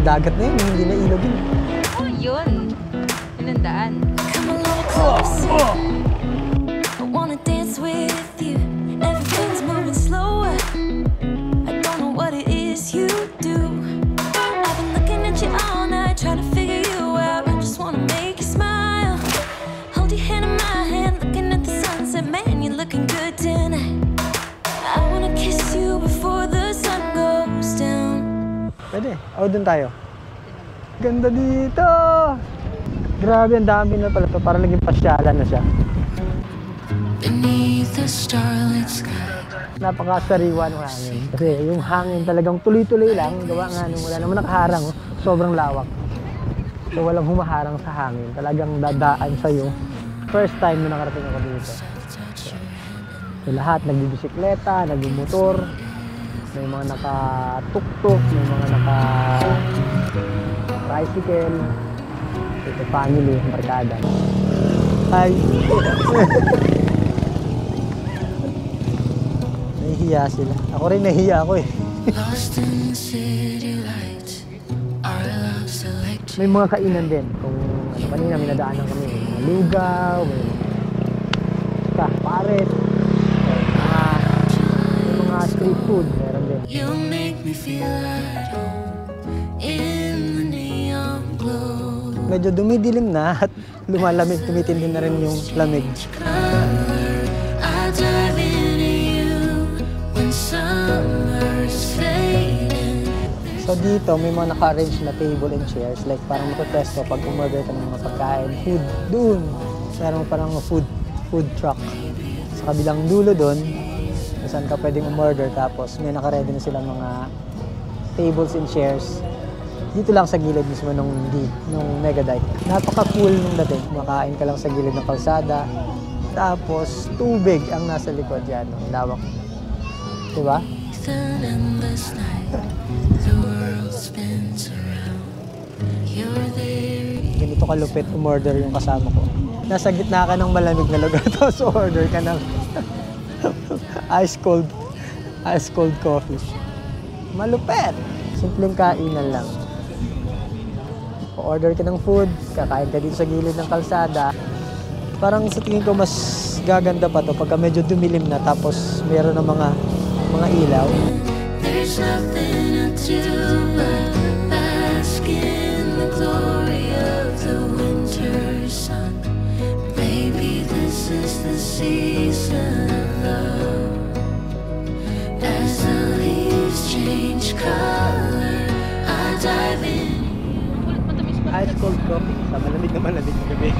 yung dagat na yun, hindi na ilog yun. Oh, yun. Yun ang daan. I wanna dance with you. Everything's moving slower. I don't know what it is you do. I've been looking at you all night, trying to figure you out. I just wanna make you smile. Hold your hand in my hand, looking at the sunset. Man, you're looking good tonight. I wanna kiss you before the sun goes down. Pwede. O, dun tayo. Ganda dito! Grabe, ang dami na pala to. Parang naging pasyalan na siya. Beneath the starlit sky. Napakasariwa ng hangin. Kasi yung hangin talagang tuloy-tuloy lang. Gawa nga nung wala naman nakaharang. Sobrang lawak. So walang humaharang sa hangin. Talagang dadaan sa'yo. First time na nakarating ako dito. So lahat, nagbibisikleta, nagmumotor. May mga naka-tuk-tuk, may mga naka-tricycle. Ito family, barkada. Hi! Nahihiya sila. Ako rin nahihiya ako eh. May mga kainan din. Kung ano, kanina may nadaanan kami. May mga lugaw, may paret, may mga street food. Meron din. You make me feel at home in the neon glow. Medyo dumidilim na at lumalamig, tumitindi na rin yung lamig. So dito may mga naka-arrange na table and chairs, like parang magpe-presto pag umorder ka ng mga pagkain, food. Doon, meron parang food truck. Sa kabilang dulo doon, saan ka pwedeng umorder, tapos may naka-ready na silang mga tables and chairs. Dito lang sa gilid mismo nung Megadike. Napaka-cool nung dating. Makain ka lang sa gilid ng kalsada. Tapos tubig ang nasa likod yan. Ang lawak. Diba? Ganito kalupit umorder yung kasama ko. Nasa gitna ka ng malamig na lugar, tapos order ka ng ice cold coffee. Malupet! Simpleng kainan lang. Order ka ng food, kakain ka dito sa gilid ng kalsada. Parang sa tingin ko mas gaganda pa to pagka medyo dumilim na, tapos meron ng mga ilaw. There's nothing to do but bask in the glory of the winter sun. Maybe this is the season of love. As the leaves change color, I dive in. Ice cold coffee sa malamig na gabi.